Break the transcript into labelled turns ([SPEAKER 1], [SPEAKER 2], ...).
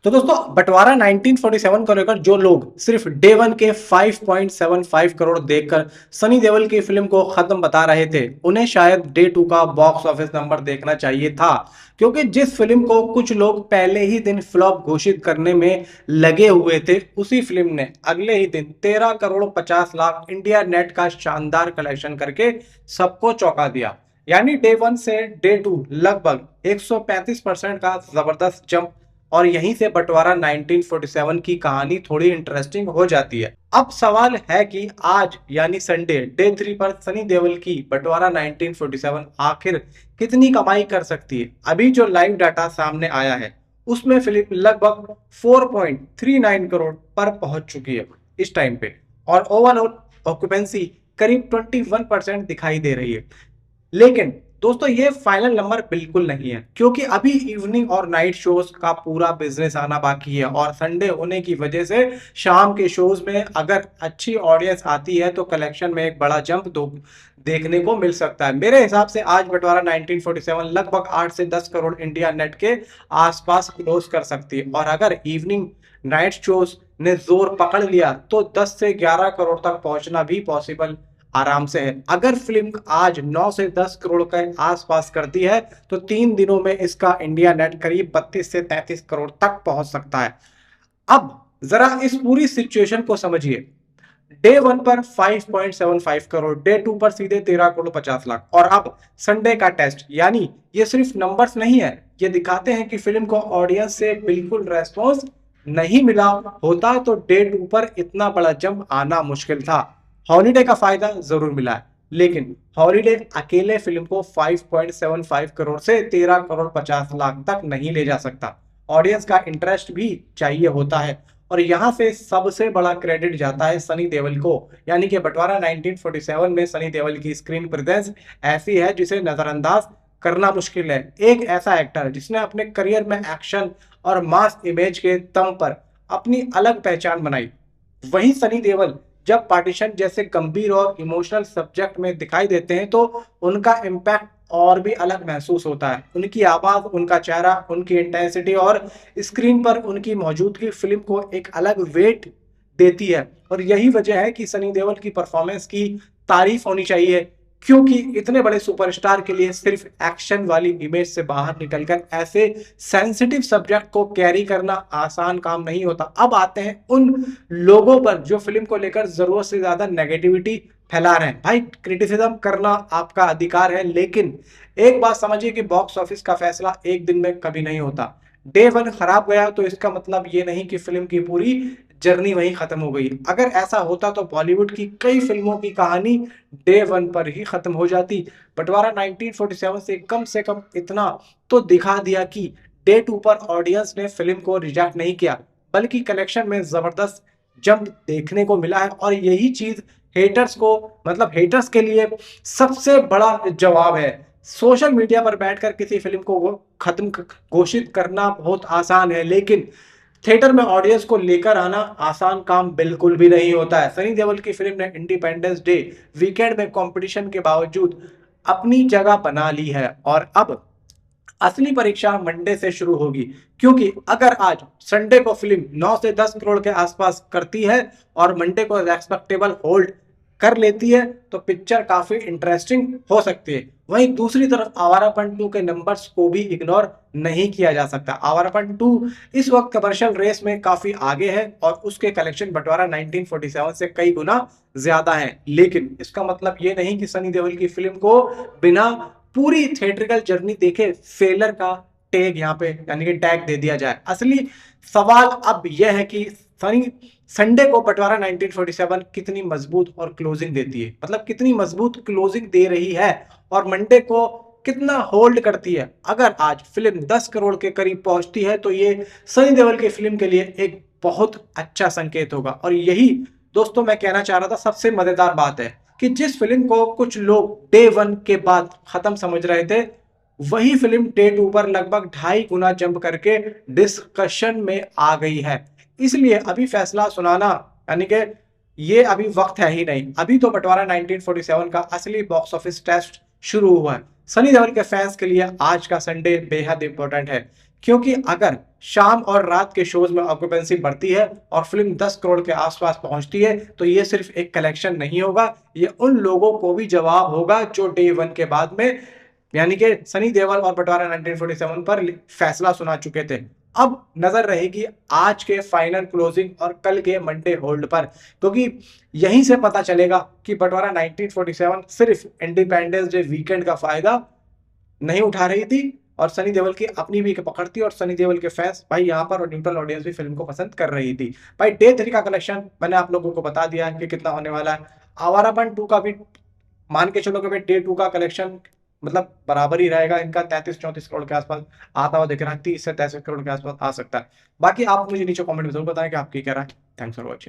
[SPEAKER 1] तो दोस्तों बंटवारा 1947 को लेकर जो लोग सिर्फ डे वन के 5.75 करोड़ देखकर सनी देओल की फिल्म को खत्म बता रहे थे, उन्हें शायद डे टू का बॉक्स ऑफिस नंबर देखना चाहिए था। क्योंकि जिस फिल्म को कुछ लोग पहले ही दिन फ्लॉप घोषित करने में लगे हुए थे, उसी फिल्म ने अगले ही दिन 13 करोड़ 50 लाख इंडिया नेट का शानदार कलेक्शन करके सबको चौंका दिया। यानी डे वन से डे टू लगभग 135% का जबरदस्त जंप। और यहीं से बंटवारा 1947 की कहानी थोड़ी इंटरेस्टिंग हो जाती है। अब सवाल है कि आज यानी संडे डे थ्री पर सनी देओल की बंटवारा 1947 आखिर कितनी कमाई कर सकती है। अभी जो लाइव डाटा सामने आया है उसमें फिल्म लगभग 4.39 करोड़ पर पहुंच चुकी है इस टाइम पे, और ओवरऑल ऑक्यूपेंसी करीब 21% दिखाई दे रही है। लेकिन दोस्तों ये फाइनल नंबर बिल्कुल नहीं है, क्योंकि अभी इवनिंग और नाइट शोज का पूरा बिजनेस आना बाकी है, और संडे होने की वजह से शाम के शोज में अगर अच्छी ऑडियंस आती है तो कलेक्शन में एक बड़ा जंप देखने को मिल सकता है। मेरे हिसाब से आज बंटवारा 1947 लगभग 8 से 10 करोड़ इंडिया नेट के आसपास क्लोज कर सकती है, और अगर इवनिंग नाइट शोज ने जोर पकड़ लिया तो 10 से 11 करोड़ तक पहुंचना भी पॉसिबल आराम से है। अगर फिल्म आज 9 से 10 करोड़ के आसपास करती है तो 3 दिनों में इसका इंडिया नेट करीब 32 से 33 करोड़ तक पहुंच सकता है। अब जरा इस पूरी सिचुएशन को समझिए। डे वन पर 5.75 करोड़, डे टू पर सीधे 13 करोड़ 50 लाख, और अब संडे का टेस्ट। यानी ये सिर्फ नंबर्स नहीं है, ये दिखाते हैं कि फिल्म को ऑडियंस से बिल्कुल रेस्पॉन्स नहीं मिला होता तो डे टू पर इतना बड़ा जंप आना मुश्किल था। हॉलीडे का फायदा जरूर मिला है, लेकिन हॉलीडे अकेले फिल्म को 5.75 करोड़ से 13 करोड़ 50 लाख तक नहीं ले जा सकता। ऑडियंस का इंटरेस्ट भी चाहिए होता है, और यहां से सबसे बड़ा क्रेडिट जाता है सनी देओल को। यानी कि बंटवारा 1947 में सनी देओल की स्क्रीन प्रेजेंस ऐसी है जिसे नजरअंदाज करना मुश्किल है। एक ऐसा एक्टर जिसने अपने करियर में एक्शन और मास इमेज के दम पर अपनी अलग पहचान बनाई। वहीं सनी देओल जब पार्टीशन जैसे गंभीर और इमोशनल सब्जेक्ट में दिखाई देते हैं तो उनका इम्पैक्ट और भी अलग महसूस होता है। उनकी आवाज, उनका चेहरा, उनकी इंटेंसिटी और स्क्रीन पर उनकी मौजूदगी फिल्म को एक अलग वेट देती है, और यही वजह है कि सनी देओल की परफॉर्मेंस की तारीफ होनी चाहिए। क्योंकि इतने बड़े सुपरस्टार के लिए सिर्फ एक्शन वाली इमेज से बाहर निकलकर ऐसे सेंसिटिव सब्जेक्ट को कैरी करना आसान काम नहीं होता। अब आते हैं उन लोगों पर जो फिल्म को लेकर जरूरत से ज्यादा नेगेटिविटी फैला रहे हैं। भाई, क्रिटिसिज्म करना आपका अधिकार है, लेकिन एक बात समझिए कि बॉक्स ऑफिस का फैसला एक दिन में कभी नहीं होता। डे वन खराब गया तो इसका मतलब ये नहीं कि फिल्म की पूरी जर्नी वहीं खत्म हो गई। अगर ऐसा होता तो बॉलीवुड की कई फिल्मों की कहानी डे वन पर ही खत्म हो जाती। बंटवारा 1947 से कम इतना तो दिखा दिया कि डे टू पर ऑडियंस ने फिल्म को रिजेक्ट नहीं किया, बल्कि कलेक्शन में जबरदस्त जंप देखने को मिला है। और यही चीज हेटर्स को, मतलब हेटर्स के लिए सबसे बड़ा जवाब है। सोशल मीडिया पर बैठकर किसी फिल्म को वो खत्म घोषित करना बहुत आसान है, लेकिन थिएटर में ऑडियंस को लेकर आना आसान काम बिल्कुल भी नहीं होता है। सनी देओल की फिल्म ने इंडिपेंडेंस डे वीकेंड में कंपटीशन के बावजूद अपनी जगह बना ली है, और अब असली परीक्षा मंडे से शुरू होगी। क्योंकि अगर आज संडे को फिल्म 9 से 10 करोड़ के आसपास करती है और मंडे को रेस्पेक्टेबल होल्ड कर लेती है तो पिक्चर काफी इंटरेस्टिंग हो सकती है। वहीं दूसरी तरफ आवारापन 2 के नंबर्स को भी इग्नोर नहीं किया जा सकता। आवारापन 2 इस वक्त कमर्शियल रेस में काफी आगे है, और उसके कलेक्शन बंटवारा 1947 से कई गुना ज्यादा है। लेकिन इसका मतलब ये नहीं कि सनी देओल की फिल्म को बिना पूरी थिएट्रिकल जर्नी देखे फेलर का टैग यहाँ पे यानी कि टैग दे दिया जाए। असली सवाल अब यह है कि सनी संडे को बंटवारा 1947 कितनी मजबूत और क्लोजिंग देती है, मतलब कितनी मजबूत क्लोजिंग दे रही है, और मंडे को कितना होल्ड करती है। अगर आज फिल्म 10 करोड़ के करीब पहुंचती है तो ये सनी देओल की फिल्म के लिए एक बहुत अच्छा संकेत होगा। और यही दोस्तों मैं कहना चाह रहा था, सबसे मजेदार बात है कि जिस फिल्म को कुछ लोग डे वन के बाद खत्म समझ रहे थे, वही फिल्म डे टू पर लगभग 2.5 गुना जंप करके डिस्कशन में आ गई है। इसलिए अभी फैसला सुनाना यानी कि ये अभी वक्त है ही नहीं। अभी तो बंटवारा 1947 का असली बॉक्स ऑफिस टेस्ट शुरू हुआ है। सनी देओल के फैंस के लिए आज का संडे बेहद इंपॉर्टेंट है, क्योंकि अगर शाम और रात के शोज में ऑक्यूपेंसी बढ़ती है और फिल्म 10 करोड़ के आसपास पहुंचती है तो ये सिर्फ एक कलेक्शन नहीं होगा, ये उन लोगों को भी जवाब होगा जो डे वन के बाद में यानी कि सनी देओल और बंटवारा 1947 पर फैसला सुना चुके थे। अब नजर रहेगी आज के फाइनल क्लोजिंग और कल के मंडे होल्ड पर, क्योंकि यहीं से पता चलेगा कि बंटवारा 1947 सिर्फ इंडिपेंडेंस डे वीकेंड का फायदा नहीं उठा रही थी और सनी देओल की अपनी भी पकड़ थी और सनी देओल के फैंस भाई यहाँ पर और न्यूट्रल ऑडियंस भी फिल्म को पसंद कर रही थी। भाई डे 3 का कलेक्शन मैंने आप लोगों को बता दिया है कि कितना होने वाला है। आवारापन 2 का भी मान के चलो कि भाई डे 2 का कलेक्शन मतलब बराबर ही रहेगा, इनका 33-34 करोड़ के आसपास आता हुआ दिख रहा है, 30 से 33 करोड़ के आसपास आ सकता है। बाकी आप मुझे नीचे कमेंट में जरूर बताएं कि आप क्या कह रहा है। Thanks for watching.